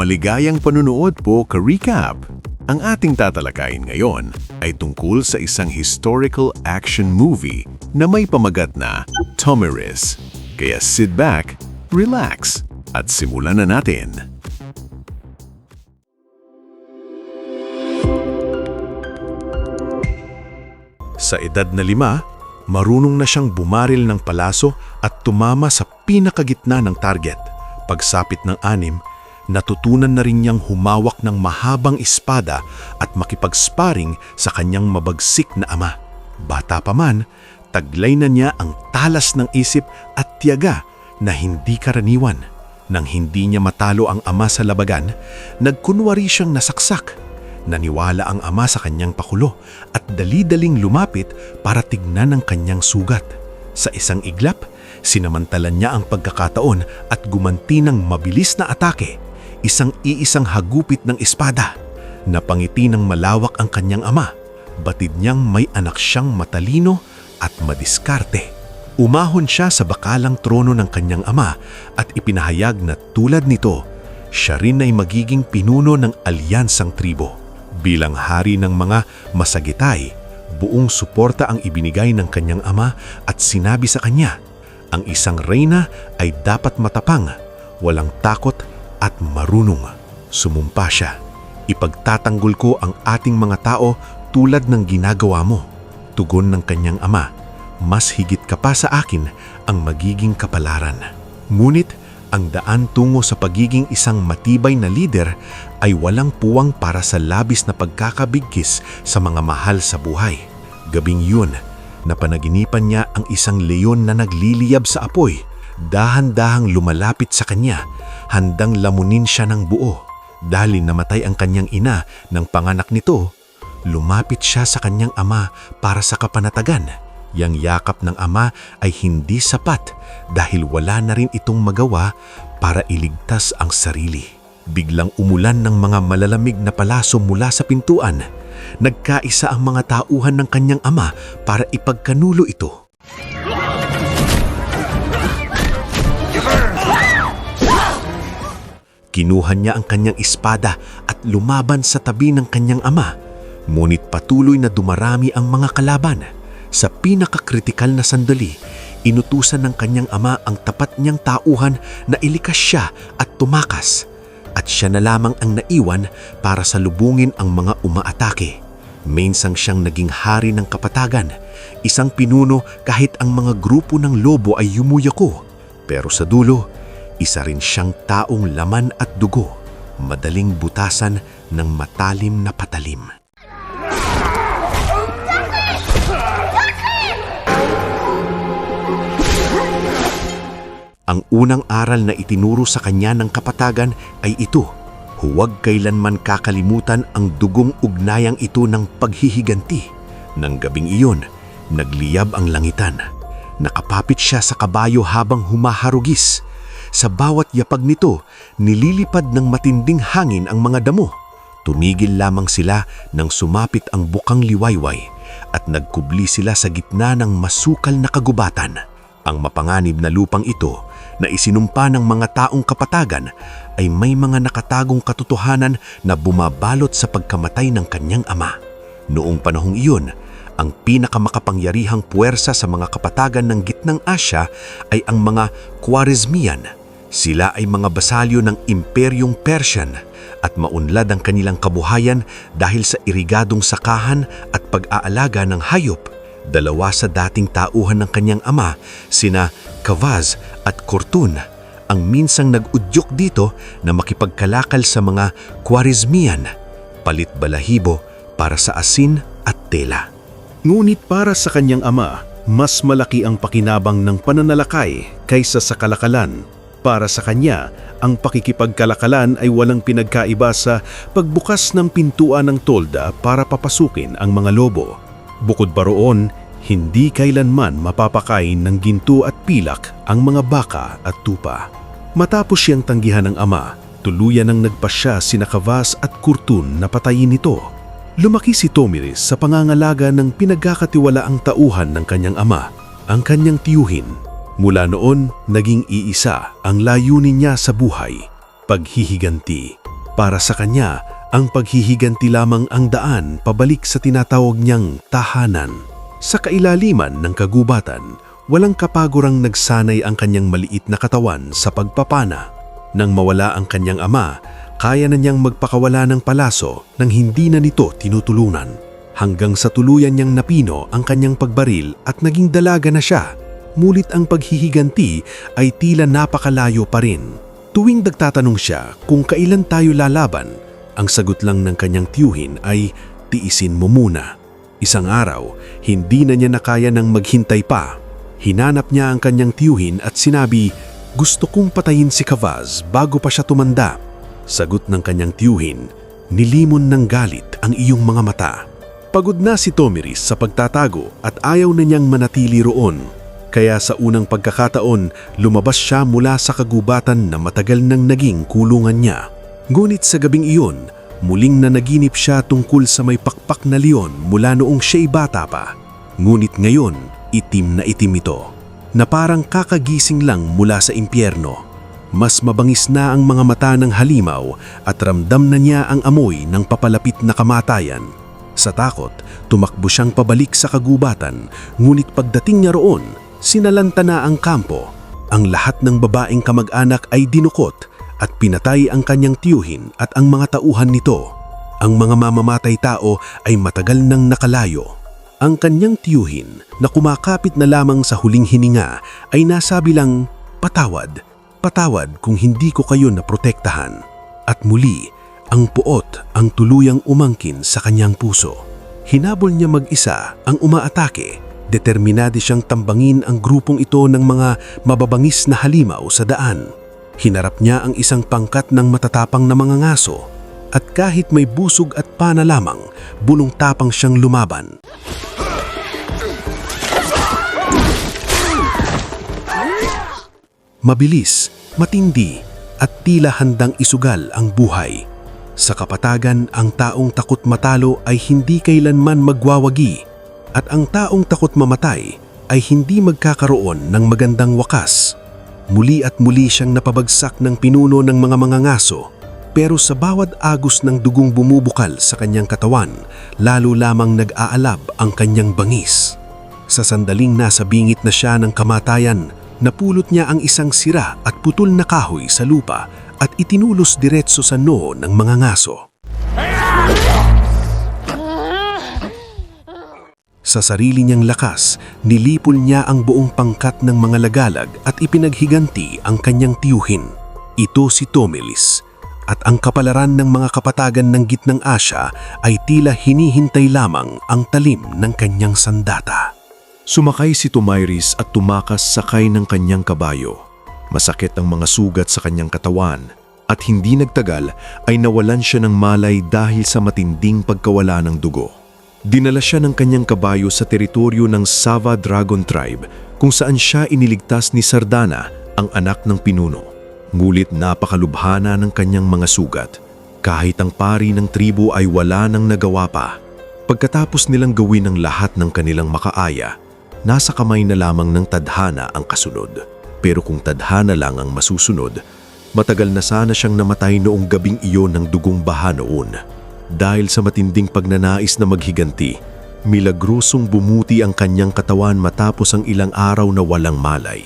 Maligayang panunood po ka-recap! Ang ating tatalakayin ngayon ay tungkol sa isang historical action movie na may pamagat na Tomiris. Kaya sit back, relax, at simulan na natin. Sa edad na 5, marunong na siyang bumaril ng palaso at tumama sa pinakagitna ng target. Pagsapit ng 6, natutunan na rin niyang humawak ng mahabang espada at makipag-sparring sa kanyang mabagsik na ama. Bata pa man, taglay na niya ang talas ng isip at tiyaga na hindi karaniwan. Nang hindi niya matalo ang ama sa labagan, nagkunwari siyang nasaksak. Naniwala ang ama sa kanyang pakulo at dali-daling lumapit para tignan ang kanyang sugat. Sa isang iglap, sinamantalan niya ang pagkakataon at gumanti ng mabilis na atake, isang hagupit ng espada. Napangiti ng malawak ang kanyang ama, batid niyang may anak siyang matalino at madiskarte. Umahon siya sa bakalang trono ng kanyang ama at ipinahayag na tulad nito, siya rin ay magiging pinuno ng alyansang tribo. Bilang hari ng mga Masagitay, buong suporta ang ibinigay ng kanyang ama at sinabi sa kanya, ang isang reyna ay dapat matapang, walang takot at marunong. Sumumpa siya, ipagtatanggol ko ang ating mga tao tulad ng ginagawa mo. Tugon ng kanyang ama, mas higit ka pa sa akin ang magiging kapalaran. Ngunit ang daan tungo sa pagiging isang matibay na lider ay walang puwang para sa labis na pagkakabigkis sa mga mahal sa buhay. Gabing yun, napanaginipan niya ang isang leon na nagliliyab sa apoy. Dahan-dahang lumalapit sa kanya, handang lamunin siya ng buo. Dahil namatay ang kanyang ina ng panganak nito, lumapit siya sa kanyang ama para sa kapanatagan. Yang yakap ng ama ay hindi sapat dahil wala na rin itong magawa para iligtas ang sarili. Biglang umulan ng mga malalamig na palaso mula sa pintuan. Nagkaisa ang mga tauhan ng kanyang ama para ipagkanulo ito. Kinuha niya ang kanyang espada at lumaban sa tabi ng kanyang ama. Ngunit patuloy na dumarami ang mga kalaban. Sa pinakakritikal na sandali, inutusan ng kanyang ama ang tapat niyang tauhan na ilikas siya at tumakas. At siya na lamang ang naiwan para salubungin ang mga umaatake. Minsang siyang naging hari ng kapatagan, isang pinuno kahit ang mga grupo ng lobo ay yumuyako. Pero sa dulo, isa rin siyang taong laman at dugo, madaling butasan ng matalim na patalim. Ang unang aral na itinuro sa kanya ng kapatagan ay ito, huwag kailanman kakalimutan ang dugong ugnayang ito ng paghihiganti. Nang gabing iyon, nagliyab ang langitan. Nakapapit siya sa kabayo habang humaharugis. Sa bawat yapag nito, nililipad ng matinding hangin ang mga damo. Tumigil lamang sila nang sumapit ang bukang liwayway at nagkubli sila sa gitna ng masukal na kagubatan. Ang mapanganib na lupang ito na isinumpa ng mga taong kapatagan ay may mga nakatagong katotohanan na bumabalot sa pagkamatay ng kanyang ama. Noong panahong iyon, ang pinakamakapangyarihang puwersa sa mga kapatagan ng Gitnang Asya ay ang mga Khwarezmian. Sila ay mga basalyo ng Imperyong Persian at maunlad ang kanilang kabuhayan dahil sa irigadong sakahan at pag-aalaga ng hayop. Dalawa sa dating tauhan ng kanyang ama, sina Kavaz at Khurtun, ang minsang nag-udyok dito na makipagkalakal sa mga Khwarezmian, palit balahibo para sa asin at tela. Ngunit para sa kanyang ama, mas malaki ang pakinabang ng pananalakay kaysa sa kalakalan. Para sa kanya, ang pakikipagkalakalan ay walang pinagkaiba sa pagbukas ng pintuan ng tolda para papasukin ang mga lobo. Bukod pa roon, hindi kailanman mapapakain ng ginto at pilak ang mga baka at tupa. Matapos siyang tanggihan ng ama, tuluyan nang nagpasya sina Kavaz at Khurtun na patayin ito. Lumaki si Tomiris sa pangangalaga ng pinagkakatiwalaang tauhan ng kanyang ama, ang kanyang tiyuhin. Mula noon, naging iisa ang layunin niya sa buhay, paghihiganti. Para sa kanya, ang paghihiganti lamang ang daan pabalik sa tinatawag niyang tahanan. Sa kailaliman ng kagubatan, walang kapagurang nagsanay ang kanyang maliit na katawan sa pagpapana. Nang mawala ang kanyang ama, kaya na niyang magpakawala ng palaso nang hindi na nito tinutulunan. Hanggang sa tuluyan niyang napino ang kanyang pagbaril at naging dalaga na siya. Mulit ang paghihiganti ay tila napakalayo pa rin. Tuwing nagtatanong siya kung kailan tayo lalaban, ang sagot lang ng kanyang tiyuhin ay tiisin mo muna. Isang araw, hindi na niya nakaya nang maghintay pa. Hinanap niya ang kanyang tiyuhin at sinabi, "Gusto kong patayin si Kavaz bago pa siya tumanda." Sagot ng kanyang tiyuhin, "Nilimon ng galit ang iyong mga mata." Pagod na si Tomiris sa pagtatago at ayaw na niyang manatili roon. Kaya sa unang pagkakataon, lumabas siya mula sa kagubatan na matagal nang naging kulungan niya. Ngunit sa gabing iyon, muling nanaginip siya tungkol sa may pakpak na leon mula noong siya'y bata pa. Ngunit ngayon, itim na itim ito, na parang kakagising lang mula sa impyerno. Mas mabangis na ang mga mata ng halimaw at ramdam na niya ang amoy ng papalapit na kamatayan. Sa takot, tumakbo siyang pabalik sa kagubatan, ngunit pagdating niya roon, sinalanta na ang kampo. Ang lahat ng babaeng kamag-anak ay dinukot at pinatay ang kanyang tiyuhin at ang mga tauhan nito. Ang mga mamamatay tao ay matagal nang nakalayo. Ang kanyang tiyuhin na kumakapit na lamang sa huling hininga ay nasabi lang, "Patawad, patawad kung hindi ko kayo naprotektahan." At muli, ang puot ang tuluyang umangkin sa kanyang puso. Hinabol niya mag-isa ang umaatake. Determinado siyang tambangin ang grupong ito ng mga mababangis na halimaw sa daan. Hinarap niya ang isang pangkat ng matatapang na mga ngaso at kahit may busog at pana lamang, bunong tapang siyang lumaban. Mabilis, matindi at tila handang isugal ang buhay. Sa kapatagan, ang taong takot matalo ay hindi kailanman magwawagi at ang taong takot mamatay ay hindi magkakaroon ng magandang wakas. Muli at muli siyang napabagsak ng pinuno ng mga mangangaso, pero sa bawat agos ng dugong bumubukal sa kanyang katawan, lalo lamang nag-aalab ang kanyang bangis. Sa sandaling nasa bingit na siya ng kamatayan, napulot niya ang isang sira at putol na kahoy sa lupa at itinulos diretso sa noo ng mga ngaso. Sa sarili niyang lakas, nilipol niya ang buong pangkat ng mga lagalag at ipinaghiganti ang kanyang tiyuhin. Ito si Tomilis, at ang kapalaran ng mga kapatagan ng Gitnang Asya ay tila hinihintay lamang ang talim ng kanyang sandata. Sumakay si Tomairis at tumakas sakay ng kanyang kabayo. Masakit ang mga sugat sa kanyang katawan at hindi nagtagal ay nawalan siya ng malay dahil sa matinding pagkawala ng dugo. Dinala siya ng kanyang kabayo sa teritoryo ng Sava Dragon Tribe kung saan siya iniligtas ni Sardana, ang anak ng pinuno. Ngulit napakalubhana ng kanyang mga sugat. Kahit ang pari ng tribo ay wala nang nagawa pa. Pagkatapos nilang gawin ang lahat ng kanilang makaaya, nasa kamay na lamang ng tadhana ang kasunod. Pero kung tadhana lang ang masusunod, matagal na sana siyang namatay noong gabing iyon ng dugong baha noon. Dahil sa matinding pagnanais na maghiganti, milagrosong bumuti ang kanyang katawan matapos ang ilang araw na walang malay.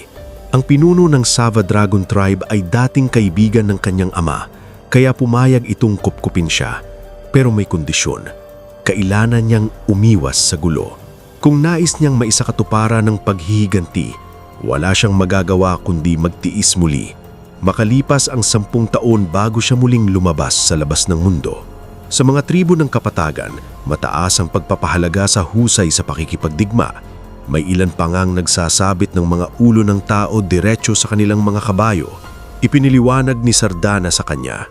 Ang pinuno ng Sava Dragon Tribe ay dating kaibigan ng kanyang ama, kaya pumayag itong kupkupin siya. Pero may kondisyon, kailangan niyang umiwas sa gulo. Kung nais niyang maisakatuparan ng paghihiganti, wala siyang magagawa kundi magtiis muli. Makalipas ang 10 taon bago siya muling lumabas sa labas ng mundo. Sa mga tribo ng kapatagan, mataas ang pagpapahalaga sa husay sa pakikipagdigma. May ilan pa ngang nagsasabit ng mga ulo ng tao diretso sa kanilang mga kabayo. Ipiniliwanag ni Sardana sa kanya,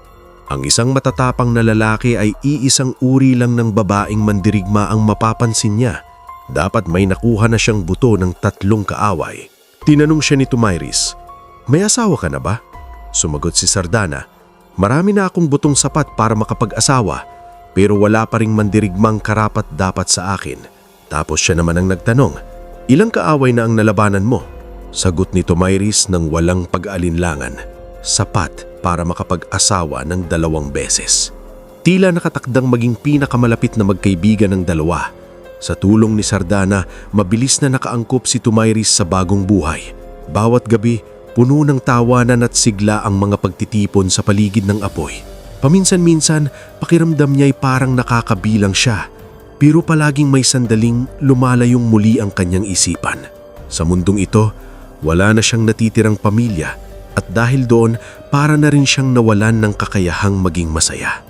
ang isang matatapang na lalaki ay iisang uri lang ng babaeng mandirigma ang mapapansin niya. Dapat may nakuha na siyang buto ng 3 kaaway. Tinanong siya ni Tomairis, "May asawa ka na ba?" Sumagot si Sardana, "Marami na akong butong sapat para makapag-asawa, pero wala pa ring mandirigmang karapat dapat sa akin." Tapos siya naman ang nagtanong, "Ilang kaaway na ang nalabanan mo?" Sagot ni Tomairis ng walang pag-alinlangan, sapat para makapag-asawa ng 2 beses. Tila nakatakdang maging pinakamalapit na magkaibigan ng dalawa. Sa tulong ni Sardana, mabilis na nakaangkop si Tomyris sa bagong buhay. Bawat gabi, puno ng tawanan at sigla ang mga pagtitipon sa paligid ng apoy. Paminsan-minsan, pakiramdam niya'y parang nakakabilang siya, pero palaging may sandaling lumalayong muli ang kanyang isipan. Sa mundong ito, wala na siyang natitirang pamilya at dahil doon, para na rin siyang nawalan ng kakayahang maging masaya.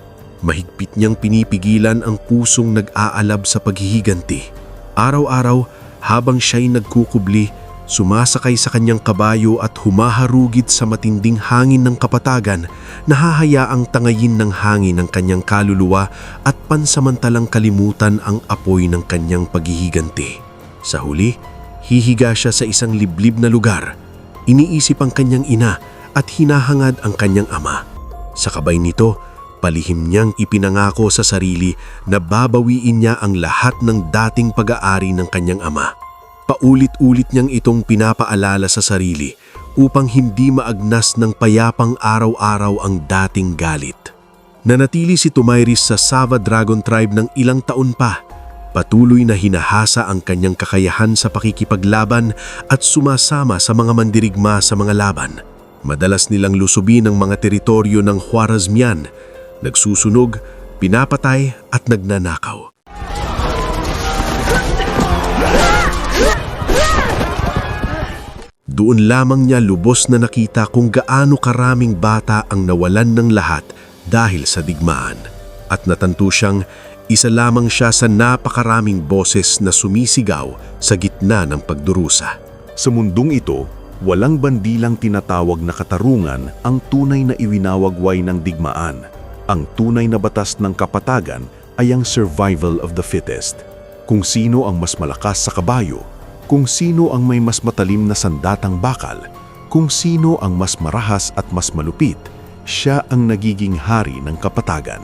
Mahigpit niyang pinipigilan ang pusong nag-aalab sa paghihiganti. Araw-araw, habang siya'y nagkukubli, sumasakay sa kanyang kabayo at humaharugid sa matinding hangin ng kapatagan, nahahayaang tangayin ng hangin ang kanyang kaluluwa at pansamantalang kalimutan ang apoy ng kanyang paghihiganti. Sa huli, hihiga siya sa isang liblib na lugar. Iniisip ang kanyang ina at hinahangad ang kanyang ama. Sa kabay nito, palihim niyang ipinangako sa sarili na babawiin niya ang lahat ng dating pag-aari ng kanyang ama. Paulit-ulit niyang itong pinapaalala sa sarili upang hindi maagnas ng payapang araw-araw ang dating galit. Nanatili si Tomyris sa Sava Dragon Tribe ng ilang taon pa. Patuloy na hinahasa ang kanyang kakayahan sa pakikipaglaban at sumasama sa mga mandirigma sa mga laban. Madalas nilang lusubin ang mga teritoryo ng Khwarezmian, nagsusunog, pinapatay at nagnanakaw. Doon lamang niya lubos na nakita kung gaano karaming bata ang nawalan ng lahat dahil sa digmaan. At natanto siyang isa lamang siya sa napakaraming boses na sumisigaw sa gitna ng pagdurusa. Sa mundong ito, walang bandilang tinatawag na katarungan ang tunay na iwinawagway ng digmaan. Ang tunay na batas ng kapatagan ay ang survival of the fittest. Kung sino ang mas malakas sa kabayo, kung sino ang may mas matalim na sandatang bakal, kung sino ang mas marahas at mas malupit, siya ang nagiging hari ng kapatagan.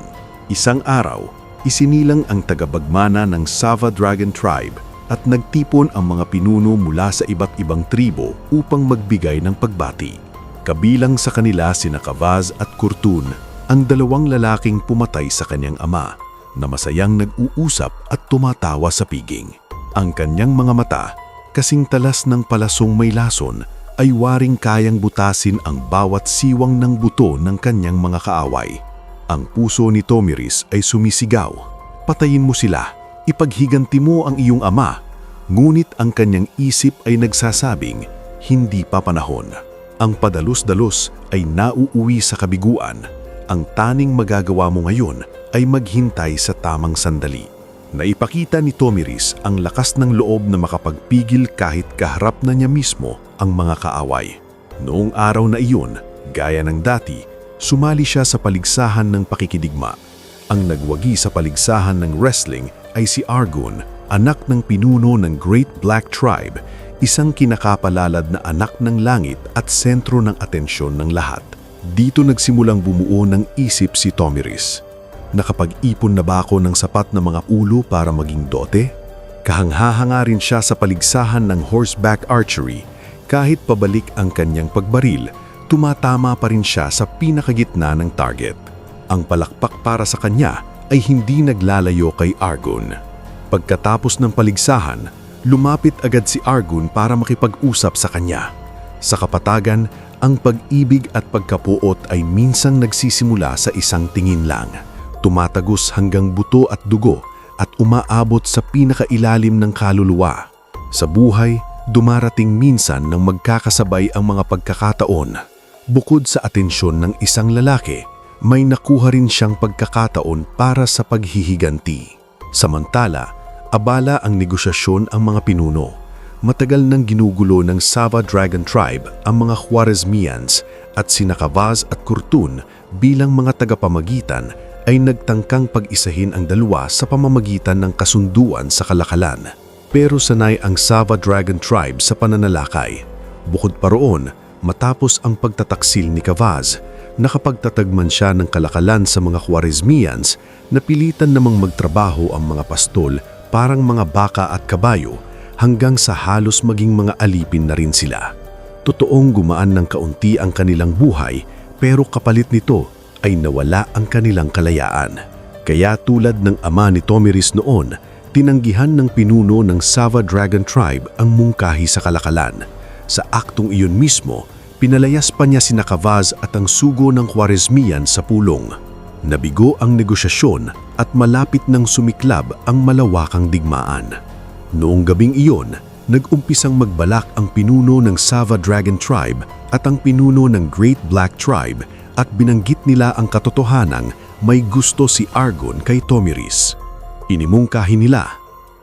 Isang araw, isinilang ang tagabagmana ng Sava Dragon Tribe at nagtipon ang mga pinuno mula sa iba't ibang tribo upang magbigay ng pagbati. Kabilang sa kanila sina Kavaz at Kurtun, ang 2 lalaking pumatay sa kanyang ama, na masayang nag-uusap at tumatawa sa piging. Ang kanyang mga mata, kasing talas ng palasong may lason, ay waring kayang butasin ang bawat siwang ng buto ng kanyang mga kaaway. Ang puso ni Tomyris ay sumisigaw, "Patayin mo sila, ipaghiganti mo ang iyong ama." Ngunit ang kanyang isip ay nagsasabing, hindi pa panahon. Ang padalos-dalos ay nauuwi sa kabiguan. Ang taning magagawa mo ngayon ay maghintay sa tamang sandali. Naipakita ni Tomyris ang lakas ng loob na makapagpigil kahit kaharap na niya mismo ang mga kaaway. Noong araw na iyon, gaya ng dati, sumali siya sa paligsahan ng pakikidigma. Ang nagwagi sa paligsahan ng wrestling ay si Argun, anak ng pinuno ng Great Black Tribe, isang kinakapalalad na anak ng langit at sentro ng atensyon ng lahat. Dito nagsimulang bumuo ng isip si Tomyris. Nakapag-ipon na ba ako ng sapat na mga ulo para maging dote? Kahanghahanga rin siya sa paligsahan ng horseback archery. Kahit pabalik ang kanyang pagbaril, tumatama pa rin siya sa pinakagitna ng target. Ang palakpak para sa kanya ay hindi naglalayo kay Argun. Pagkatapos ng paligsahan, lumapit agad si Argun para makipag-usap sa kanya. Sa kapatagan, ang pag-ibig at pagkapuot ay minsang nagsisimula sa isang tingin lang. Tumatagos hanggang buto at dugo at umaabot sa pinakailalim ng kaluluwa. Sa buhay, dumarating minsan nang magkakasabay ang mga pagkakataon. Bukod sa atensyon ng isang lalaki, may nakuha rin siyang pagkakataon para sa paghihiganti. Samantala, abala ang negosyasyon ang mga pinuno. Matagal nang ginugulo ng Sava Dragon Tribe ang mga Khwarezmians at sina Kavaz at Kurtun bilang mga tagapamagitan ay nagtangkang pag-isahin ang dalawa sa pamamagitan ng kasunduan sa kalakalan. Pero sanay ang Sava Dragon Tribe sa pananalakay. Bukod pa roon, matapos ang pagtataksil ni Kavaz, nakapagtatagman siya ng kalakalan sa mga Khwarezmians, napilitan namang magtrabaho ang mga pastol parang mga baka at kabayo hanggang sa halos maging mga alipin na rin sila. Totoong gumaan ng kaunti ang kanilang buhay pero kapalit nito ay nawala ang kanilang kalayaan. Kaya tulad ng ama ni Tomiris noon, tinanggihan ng pinuno ng Sava Dragon Tribe ang mungkahi sa kalakalan. Sa aktong iyon mismo, pinalayas pa niya sina Cavaz at ang sugo ng Khwarezmian sa pulong. Nabigo ang negosyasyon at malapit nang sumiklab ang malawakang digmaan. Noong gabing iyon, nag-umpisang magbalak ang pinuno ng Sava Dragon Tribe at ang pinuno ng Great Black Tribe at binanggit nila ang katotohanang may gusto si Argon kay Tomiris. Inimungkahi nila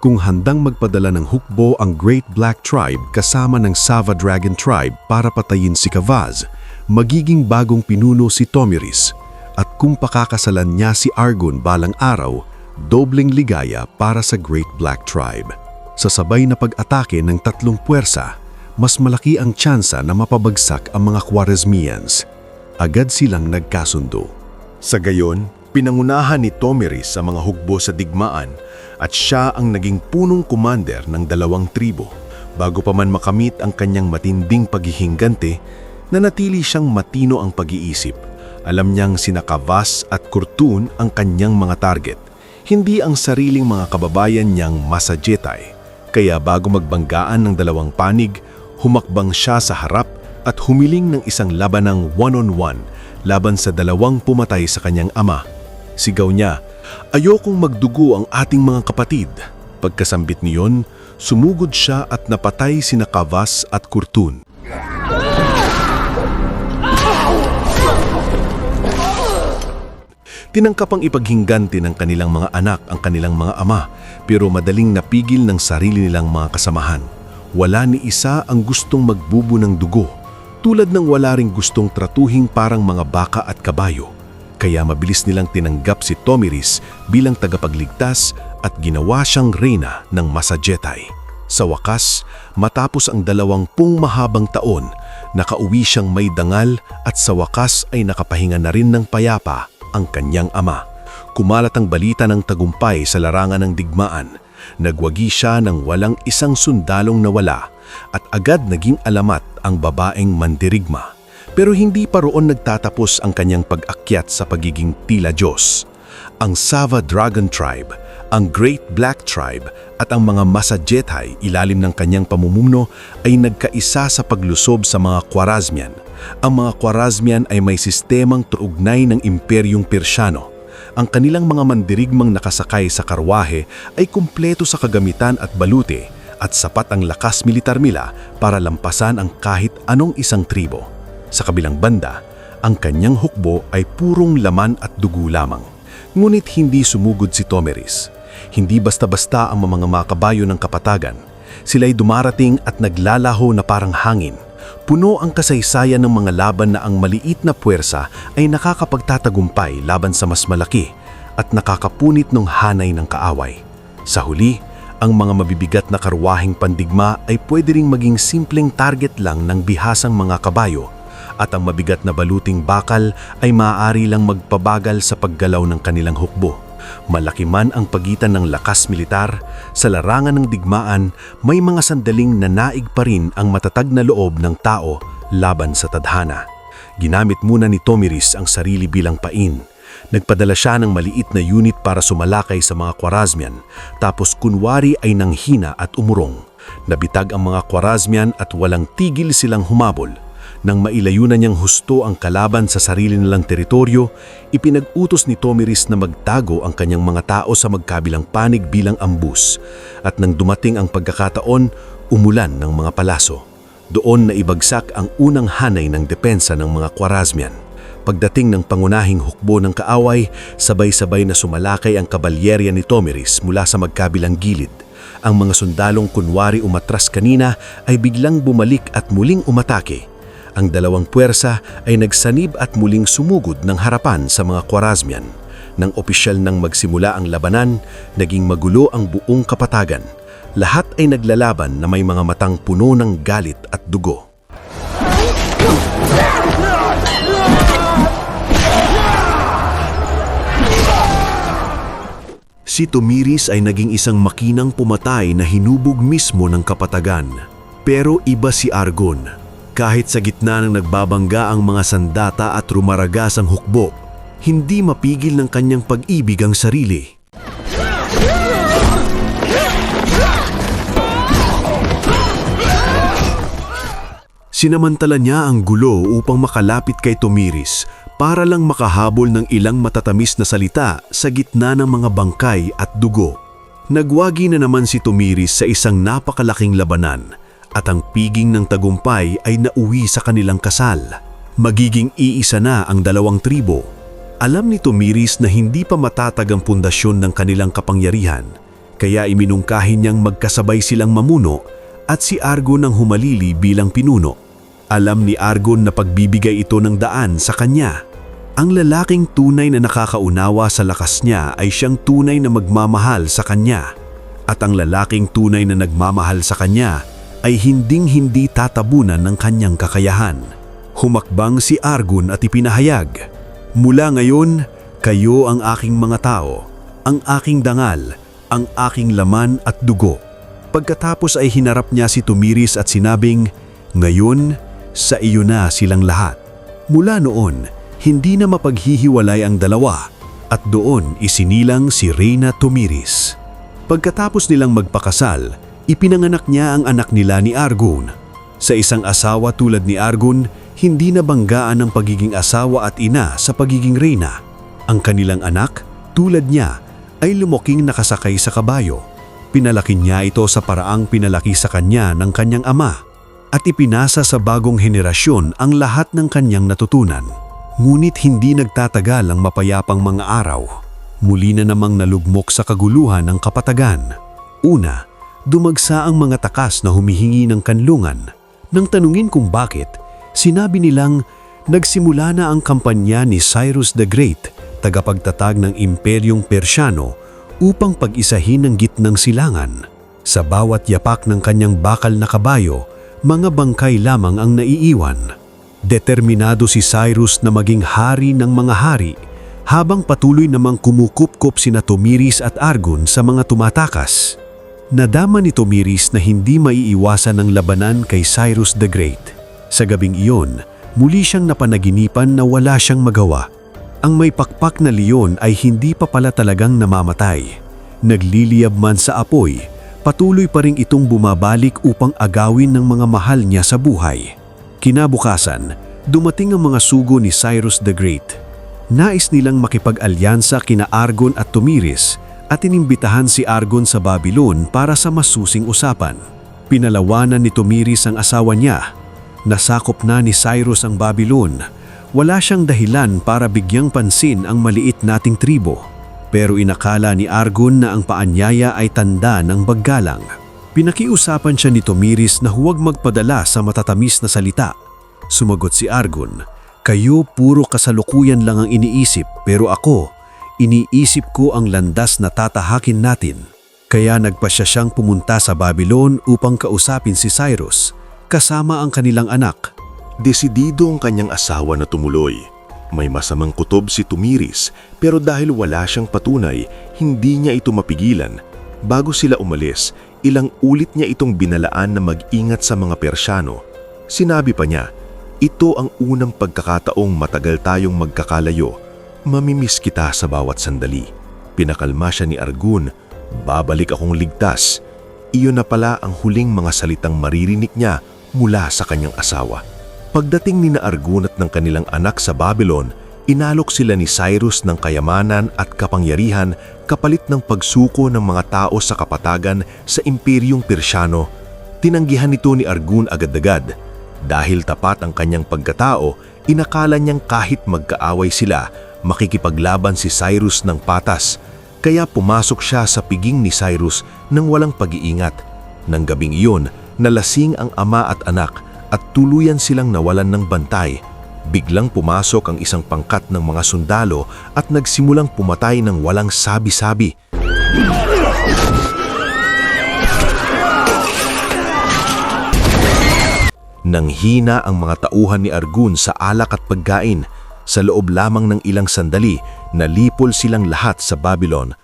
kung handang magpadala ng hukbo ang Great Black Tribe kasama ng Sava Dragon Tribe para patayin si Cavaz, magiging bagong pinuno si Tomiris, at kung pakakasalan niya si Argon balang araw, dobleng ligaya para sa Great Black Tribe. Sa sabay na pag-atake ng tatlong puwersa, mas malaki ang tsansa na mapabagsak ang mga Khwarezmians. Agad silang nagkasundo. Sa gayon, pinangunahan ni Tomiris sa mga hukbo sa digmaan at siya ang naging punong commander ng dalawang tribo. Bago pa man makamit ang kanyang matinding paghihingganti, nanatili siyang matino ang pag-iisip. Alam niyang sina Cavaz at Kurtun ang kanyang mga target, hindi ang sariling mga kababayan niyang Masajetay. Kaya bago magbanggaan ng dalawang panig, humakbang siya sa harap at humiling ng isang labanang one-on-one laban sa dalawang pumatay sa kanyang ama. Sigaw niya, "Ayokong magdugo ang ating mga kapatid." Pagkasambit niyon, sumugod siya at napatay sina Cavaz at Kurtun. Tinangkap ang ipaghinganti ng kanilang mga anak ang kanilang mga ama, pero madaling napigil ng sarili nilang mga kasamahan. Wala ni isa ang gustong magbubo ng dugo, tulad ng wala ring gustong tratuhing parang mga baka at kabayo. Kaya mabilis nilang tinanggap si Tomiris bilang tagapagligtas at ginawa siyang reyna ng Masajetay. Sa wakas, matapos ang 20 mahabang taon, nakauwi siyang may dangal at sa wakas ay nakapahinga na rin ng payapa ang kanyang ama. Kumalat ang balita ng tagumpay sa larangan ng digmaan. Nagwagi siya ng walang isang sundalong nawala at agad naging alamat ang babaeng mandirigma. Pero hindi pa roon nagtatapos ang kanyang pag-akyat sa pagiging tila Diyos. Ang Sava Dragon Tribe, ang Great Black Tribe at ang mga Masajetay ilalim ng kanyang pamumuno ay nagkaisa sa paglusob sa mga Khwarezmian. Ang mga Khwarezmian ay may sistemang tuugnay ng Imperyong Persyano. Ang kanilang mga mandirigmang nakasakay sa karwahe ay kumpleto sa kagamitan at balute at sapat ang lakas militar nila para lampasan ang kahit anong isang tribo. Sa kabilang banda, ang kanyang hukbo ay purong laman at dugo lamang. Ngunit hindi sumugod si Tomiris. Hindi basta-basta ang mga makabayo ng kapatagan. Sila'y dumarating at naglalaho na parang hangin. Puno ang kasaysayan ng mga laban na ang maliit na puwersa ay nakakapagtatagumpay laban sa mas malaki at nakakapunit ng hanay ng kaaway. Sa huli, ang mga mabibigat na karwaheng pandigma ay pwede ring maging simpleng target lang ng bihasang mga kabayo at ang mabigat na baluting bakal ay maaari lang magpabagal sa paggalaw ng kanilang hukbo. Malaki man ang pagitan ng lakas militar, sa larangan ng digmaan, may mga sandaling nanaig pa rin ang matatag na loob ng tao laban sa tadhana. Ginamit muna ni Tomiris ang sarili bilang pain. Nagpadala siya ng maliit na unit para sumalakay sa mga Khwarezmian, tapos kunwari ay nanghina at umurong. Nabitag ang mga Khwarezmian at walang tigil silang humabol. Nang mailayunan niyang husto ang kalaban sa sarili nilang teritoryo, ipinag-utos ni Tomiris na magtago ang kanyang mga tao sa magkabilang panig bilang ambus. At nang dumating ang pagkakataon, umulan ng mga palaso. Doon na ibagsak ang unang hanay ng depensa ng mga Khwarezmian. Pagdating ng pangunahing hukbo ng kaaway, sabay-sabay na sumalakay ang kabalyerya ni Tomiris mula sa magkabilang gilid. Ang mga sundalong kunwari umatras kanina ay biglang bumalik at muling umatake. Ang dalawang puwersa ay nagsanib at muling sumugod ng harapan sa mga Khwarezmian. Nang opisyal nang magsimula ang labanan, naging magulo ang buong kapatagan. Lahat ay naglalaban na may mga matang puno ng galit at dugo. Si Tomiris ay naging isang makinang pumatay na hinubog mismo ng kapatagan. Pero iba si Argon. Kahit sa gitna ng nagbabangga ang mga sandata at rumaragas ang hukbo, hindi mapigil ng kanyang pag-ibig ang sarili. Sinamantala niya ang gulo upang makalapit kay Tomiris para lang makahabol ng ilang matatamis na salita sa gitna ng mga bangkay at dugo. Nagwagi na naman si Tomiris sa isang napakalaking labanan at ang piging ng tagumpay ay nauwi sa kanilang kasal. Magiging iisa na ang dalawang tribo. Alam ni Tomiris na hindi pa matatag ang pundasyon ng kanilang kapangyarihan, kaya iminungkahin niyang magkasabay silang mamuno at si Argon ang humalili bilang pinuno. Alam ni Argon na pagbibigay ito ng daan sa kanya. Ang lalaking tunay na nakakaunawa sa lakas niya ay siyang tunay na magmamahal sa kanya. At ang lalaking tunay na nagmamahal sa kanya ay hinding-hindi tatabunan ng kanyang kakayahan. Humakbang si Argon at ipinahayag, "Mula ngayon, kayo ang aking mga tao, ang aking dangal, ang aking laman at dugo." Pagkatapos ay hinarap niya si Tomiris at sinabing, "Ngayon, sa iyo na silang lahat." Mula noon, hindi na mapaghihiwalay ang dalawa at doon isinilang si Reyna Tomiris. Pagkatapos nilang magpakasal, ipinanganak niya ang anak nila ni Argon. Sa isang asawa tulad ni Argon, hindi na banggaan ang pagiging asawa at ina sa pagiging reyna. Ang kanilang anak, tulad niya, ay lumuking nakasakay sa kabayo. Pinalaki niya ito sa paraang pinalaki sa kanya ng kanyang ama at ipinasa sa bagong henerasyon ang lahat ng kanyang natutunan. Ngunit hindi nagtatagal ang mapayapang mga araw. Muli na namang nalugmok sa kaguluhan ng kapatagan. Una, dumagsa ang mga takas na humihingi ng kanlungan. Nang tanungin kung bakit, sinabi nilang nagsimula na ang kampanya ni Cyrus the Great, tagapagtatag ng Imperyong Persyano, upang pag-isahin ang gitnang silangan. Sa bawat yapak ng kanyang bakal na kabayo, mga bangkay lamang ang naiiwan. Determinado si Cyrus na maging hari ng mga hari, habang patuloy namang kumukupkop sina Tomiris at Argon sa mga tumatakas. Nadama ni Tomiris na hindi maiiwasan ang labanan kay Cyrus the Great. Sa gabing iyon, muli siyang napanaginipan na wala siyang magawa. Ang may pakpak na leon ay hindi pa pala talagang namamatay. Nagliliyab man sa apoy, patuloy pa rin itong bumabalik upang agawin ng mga mahal niya sa buhay. Kinabukasan, dumating ang mga sugo ni Cyrus the Great. Nais nilang makipag-alyansa kina Argon at Tomiris at inimbitahan si Argon sa Babylon para sa masusing usapan. Pinalawanan ni Tomiris ang asawa niya. Nasakop na ni Cyrus ang Babylon. Wala siyang dahilan para bigyang pansin ang maliit nating tribo. Pero inakala ni Argon na ang paanyaya ay tanda ng paggalang. Pinakiusapan siya ni Tomiris na huwag magpadala sa matatamis na salita. Sumagot si Argon, "Kayo puro kasalukuyan lang ang iniisip, pero ako, iniisip ko ang landas na tatahakin natin." Kaya nagpasya siyang pumunta sa Babylon upang kausapin si Cyrus, kasama ang kanilang anak. Desidido ang kanyang asawa na tumuloy. May masamang kutob si Tomiris, pero dahil wala siyang patunay, hindi niya ito mapigilan. Bago sila umalis, ilang ulit niya itong binalaan na mag-ingat sa mga Persyano. Sinabi pa niya, "Ito ang unang pagkakataong matagal tayong magkakalayo. Mamimiss kita sa bawat sandali." Pinakalma siya ni Argon, "Babalik akong ligtas." Iyon na pala ang huling mga salitang maririnig niya mula sa kanyang asawa. Pagdating ni Argon at ng kanilang anak sa Babylon, inalok sila ni Cyrus ng kayamanan at kapangyarihan kapalit ng pagsuko ng mga tao sa kapatagan sa Imperyong Persyano. Tinanggihan nito ni Argon agad-agad. Dahil tapat ang kanyang pagkatao, inakala niyang kahit magkaaway sila, makikipaglaban si Cyrus ng patas. Kaya pumasok siya sa piging ni Cyrus nang walang pag-iingat. Nang gabing iyon, nalasing ang ama at anak at tuluyan silang nawalan ng bantay. Biglang pumasok ang isang pangkat ng mga sundalo at nagsimulang pumatay ng walang sabi-sabi. Nanghina ang mga tauhan ni Argon sa alak at pagkain. Sa loob lamang ng ilang sandali, nalipol silang lahat sa Babylon.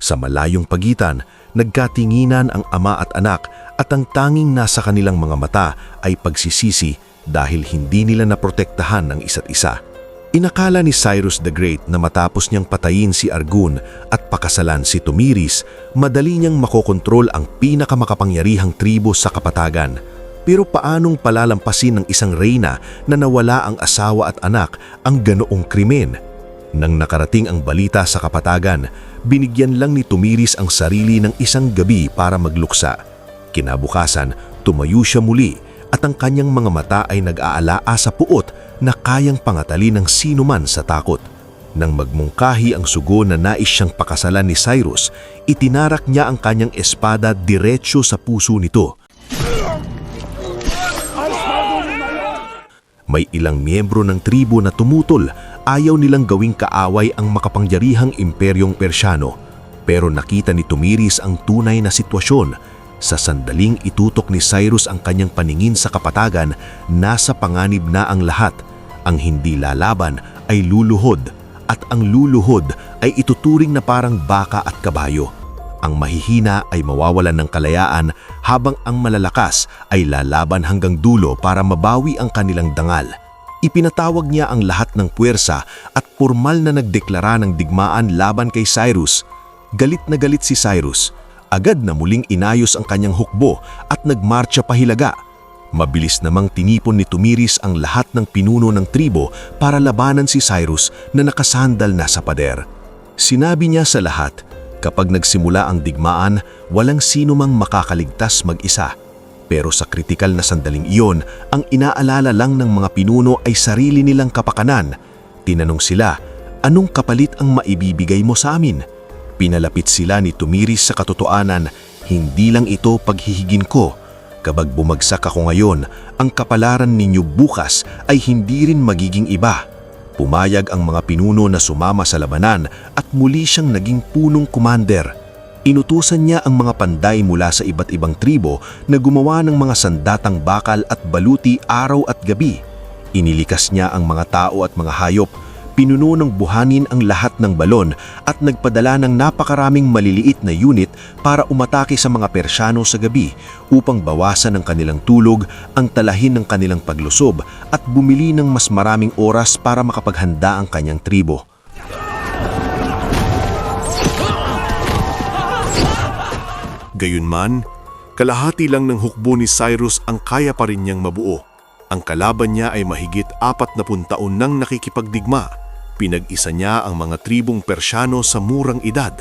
Sa Sa malayong pagitan, nagkatinginan ang ama at anak at ang tanging nasa kanilang mga mata ay pagsisisi dahil hindi nila naprotektahan ang isa't isa. Inakala ni Cyrus the Great na matapos niyang patayin si Argun at pakasalan si Tomiris, madali niyang makokontrol ang pinakamakapangyarihang tribo sa kapatagan. Pero paanong palalampasin ng isang reyna na nawala ang asawa at anak ang ganoong krimen? Nang nakarating ang balita sa kapatagan, binigyan lang ni Tomiris ang sarili ng isang gabi para magluksa. Kinabukasan, tumayo siya muli at ang kanyang mga mata ay nag-aalaa sa puot na kayang pangatali ng sinuman sa takot. Nang magmungkahi ang sugo na nais siyang pakasalan ni Cyrus, itinarak niya ang kanyang espada diretsyo sa puso nito. May ilang miyembro ng tribo na tumutol, ayaw nilang gawing kaaway ang makapangyarihang imperyong Persyano. Pero nakita ni Tomiris ang tunay na sitwasyon. Sa sandaling itutok ni Cyrus ang kanyang paningin sa kapatagan, nasa panganib na ang lahat. Ang hindi lalaban ay luluhod, at ang luluhod ay ituturing na parang baka at kabayo. Ang mahihina ay mawawalan ng kalayaan habang ang malalakas ay lalaban hanggang dulo para mabawi ang kanilang dangal. Ipinatawag niya ang lahat ng puwersa at formal na nagdeklara ng digmaan laban kay Cyrus. Galit na galit si Cyrus. Agad na muling inayos ang kanyang hukbo at nagmarcha pahilaga. Mabilis namang tinipon ni Tomiris ang lahat ng pinuno ng tribo para labanan si Cyrus na nakasandal na sa pader. Sinabi niya sa lahat, kapag nagsimula ang digmaan, walang sino mang makakaligtas mag-isa. Pero sa kritikal na sandaling iyon, ang inaalala lang ng mga pinuno ay sarili nilang kapakanan. Tinanong sila, anong kapalit ang maibibigay mo sa amin? Pinalapit sila ni Tomiris sa katotohanan, hindi lang ito paghihigin ko. Kapag bumagsak ako ngayon, ang kapalaran ninyo bukas ay hindi rin magiging iba. Pumayag ang mga pinuno na sumama sa labanan at muli siyang naging punong commander. Inutusan niya ang mga panday mula sa iba't ibang tribo na gumawa ng mga sandatang bakal at baluti araw at gabi. Inilikas niya ang mga tao at mga hayop. Pinuno ng buhanin ang lahat ng balon at nagpadala ng napakaraming maliliit na unit para umatake sa mga Persyano sa gabi upang bawasan ang kanilang tulog, ang talahin ng kanilang paglusob at bumili ng mas maraming oras para makapaghanda ang kanyang tribo. Gayunman, kalahati lang ng hukbo ni Cyrus ang kaya pa rin niyang mabuo. Ang kalaban niya ay mahigit 40 taon nang nakikipagdigma. Pinag-isa niya ang mga tribong Persyano sa murang edad.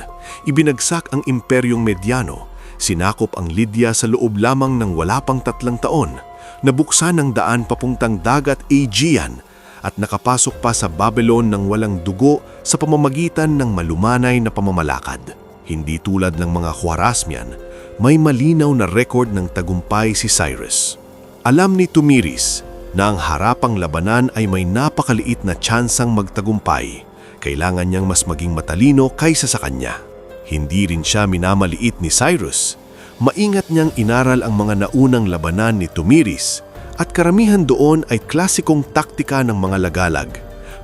Ibinagsak ang Imperyong Mediano. Sinakop ang Lydia sa loob lamang ng wala pang 3 taon. Nabuksan ang daan papuntang dagat Aegean at nakapasok pa sa Babylon ng walang dugo sa pamamagitan ng malumanay na pamamalakad. Hindi tulad ng mga Khwarasmian, may malinaw na record ng tagumpay si Cyrus. Alam ni Tomiris na ang harapang labanan ay may napakaliit na tsansang magtagumpay. Kailangan niyang mas maging matalino kaysa sa kanya. Hindi rin siya minamaliit ni Cyrus. Maingat niyang inaral ang mga naunang labanan ni Tomiris at karamihan doon ay klasikong taktika ng mga lagalag.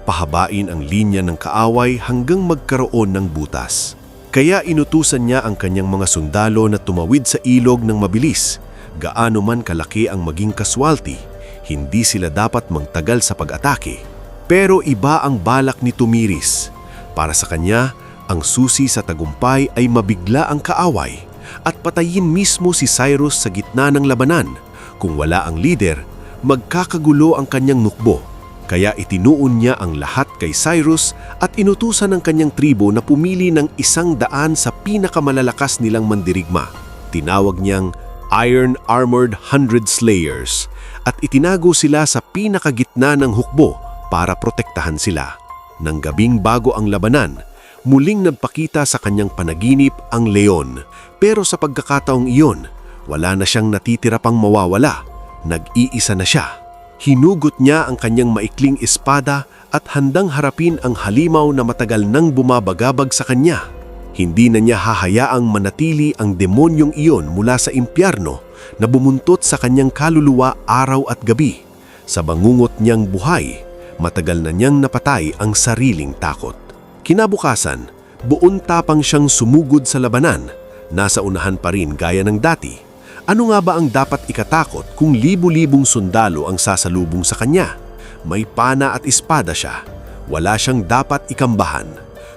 Pahabain ang linya ng kaaway hanggang magkaroon ng butas. Kaya inutusan niya ang kanyang mga sundalo na tumawid sa ilog ng mabilis. Gaano man kalaki ang maging kaswalty, hindi sila dapat magtagal sa pag-atake. Pero iba ang balak ni Tomiris. Para sa kanya, ang susi sa tagumpay ay mabigla ang kaaway at patayin mismo si Cyrus sa gitna ng labanan. Kung wala ang leader, magkakagulo ang kanyang nukbo. Kaya itinuon niya ang lahat kay Cyrus at inutusan ng kanyang tribo na pumili ng 100 sa pinakamalalakas nilang mandirigma. Tinawag niyang Iron Armored 100 Slayers at itinago sila sa pinakagitna ng hukbo para protektahan sila. Nang gabing bago ang labanan, muling nagpakita sa kanyang panaginip ang leon. Pero sa pagkakataong iyon, wala na siyang natitira pang mawawala. Nag-iisa na siya. Hinugot niya ang kanyang maikling espada at handang harapin ang halimaw na matagal nang bumabagabag sa kanya. Hindi na niya hahayaang manatili ang demonyong iyon mula sa impyerno na bumuntot sa kanyang kaluluwa araw at gabi. Sa bangungot niyang buhay, matagal na niyang napatay ang sariling takot. Kinabukasan, Buon tapang siyang sumugod sa labanan. Nasa unahan pa rin gaya ng dati. Ano nga ba ang dapat ikatakot kung libu-libong sundalo ang sasalubong sa kanya? May pana at espada siya. Wala siyang dapat ikambahan.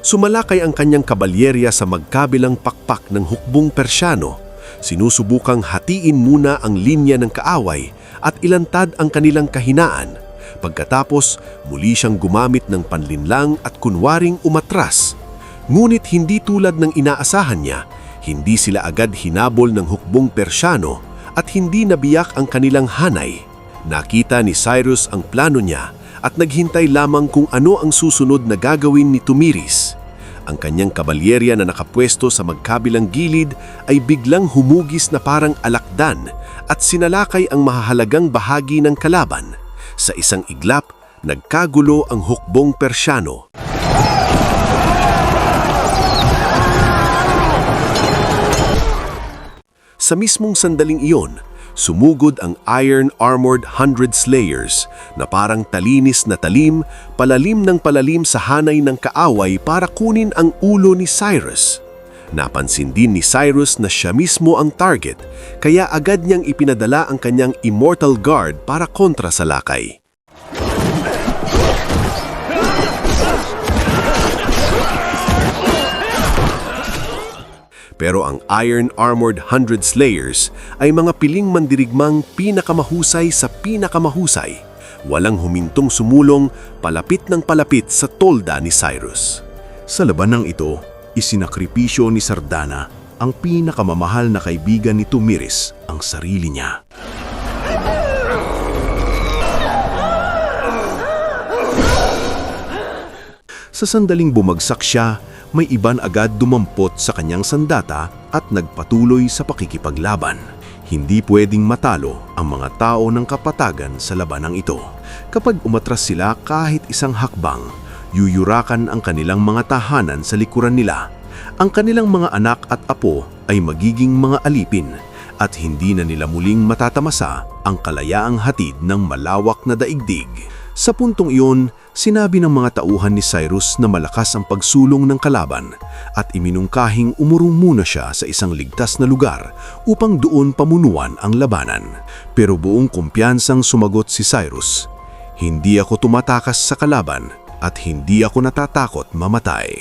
Sumalakay ang kanyang kabalyerya sa magkabilang pakpak ng hukbong Persyano. Sinusubukang hatiin muna ang linya ng kaaway at ilantad ang kanilang kahinaan. Pagkatapos, muli siyang gumamit ng panlinlang at kunwaring umatras. Ngunit hindi tulad ng inaasahan niya, hindi sila agad hinabol ng hukbong Persyano at hindi nabiyak ang kanilang hanay. Nakita ni Cyrus ang plano niya at naghintay lamang kung ano ang susunod na gagawin ni Tomiris. Ang kanyang kabalyerya na nakapwesto sa magkabilang gilid ay biglang humugis na parang alakdan at sinalakay ang mahahalagang bahagi ng kalaban. Sa isang iglap, nagkagulo ang hukbong Persyano. Sa mismong sandaling iyon, sumugod ang iron-armored 100 slayers na parang talinis na talim, palalim ng palalim sa hanay ng kaaway para kunin ang ulo ni Cyrus. Napansin din ni Cyrus na siya mismo ang target, kaya agad niyang ipinadala ang kanyang Immortal Guard para kontra sa lakay. Pero ang iron-armored 100 slayers ay mga piling mandirigmang pinakamahusay sa pinakamahusay. Walang humintong sumulong, palapit ng palapit sa tolda ni Cyrus. Sa labanang ito, isinakripisyo ni Sardana ang pinakamamahal na kaibigan ni Tomiris, ang sarili niya. Sa sandaling bumagsak siya, may iban agad dumampot sa kanyang sandata at nagpatuloy sa pakikipaglaban. Hindi pwedeng matalo ang mga tao ng kapatagan sa labanang ito. Kapag umatras sila kahit isang hakbang, yuyurakan ang kanilang mga tahanan sa likuran nila. Ang kanilang mga anak at apo ay magiging mga alipin at hindi na nila muling matatamasa ang kalayaang hatid ng malawak na daigdig. Sa puntong iyon, sinabi ng mga tauhan ni Cyrus na malakas ang pagsulong ng kalaban at iminungkahing umurong muna siya sa isang ligtas na lugar upang doon pamunuan ang labanan. Pero buong kumpiyansang sumagot si Cyrus, "Hindi ako tumatakas sa kalaban at hindi ako natatakot mamatay."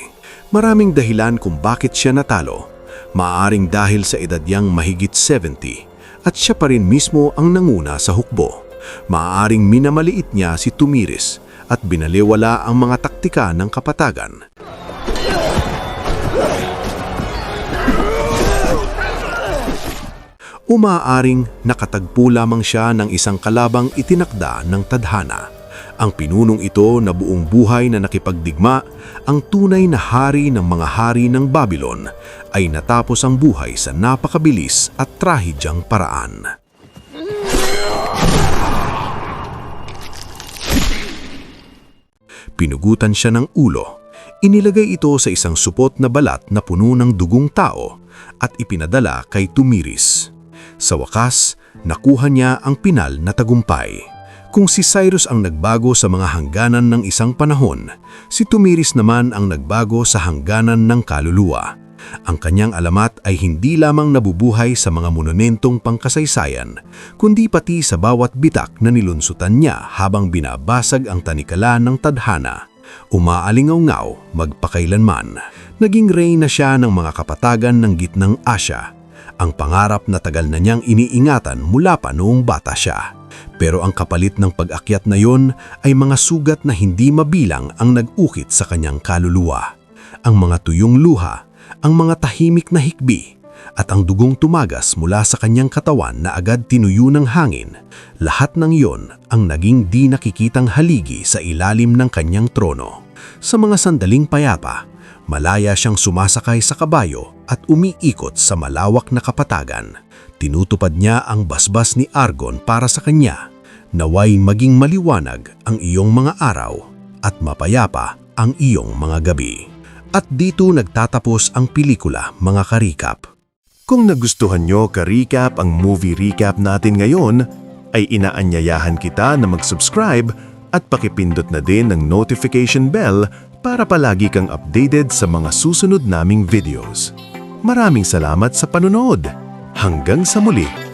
Maraming dahilan kung bakit siya natalo. Maaaring dahil sa edad niyang mahigit 70 at siya pa rin mismo ang nanguna sa hukbo. Maaaring minamaliit niya si Tomiris at binaliwala ang mga taktika ng kapatagan. Umaaring nakatagpo lamang siya ng isang kalabang itinakda ng tadhana. Ang pinunong ito na buong buhay na nakipagdigma, ang tunay na hari ng mga hari ng Babylon, ay natapos ang buhay sa napakabilis at trahidyang paraan. Pinugutan siya ng ulo. Inilagay ito sa isang supot na balat na puno ng dugong tao at ipinadala kay Tomiris. Sa wakas, nakuha niya ang pinal na tagumpay. Kung si Cyrus ang nagbago sa mga hangganan ng isang panahon, si Tomiris naman ang nagbago sa hangganan ng kaluluwa. Ang kanyang alamat ay hindi lamang nabubuhay sa mga monumentong pangkasaysayan, kundi pati sa bawat bitak na nilunsutan niya habang binabasag ang tanikala ng tadhana. Umaalingaw-ngaw magpakailanman. Naging reyna siya ng mga kapatagan ng gitnang Asya. Ang pangarap na tagal na niyang iniingatan mula pa noong bata siya. Pero ang kapalit ng pag-akyat na yon ay mga sugat na hindi mabilang ang nag-ukit sa kanyang kaluluwa. Ang mga tuyong luha, ang mga tahimik na hikbi, at ang dugong tumagas mula sa kanyang katawan na agad tinuyo ng hangin, lahat ng iyon ang naging di nakikitang haligi sa ilalim ng kanyang trono. Sa mga sandaling payapa, malaya siyang sumasakay sa kabayo at umiikot sa malawak na kapatagan. Tinutupad niya ang basbas ni Argon para sa kanya. Naway maging maliwanag ang iyong mga araw at mapayapa ang iyong mga gabi. At dito nagtatapos ang pelikula, mga ka-recap. Kung nagustuhan nyo ka-recap ang movie recap natin ngayon, ay inaanyayahan kita na mag-subscribe at pakipindot na din ng notification bell para palagi kang updated sa mga susunod naming videos. Maraming salamat sa panonood. Hanggang sa muli!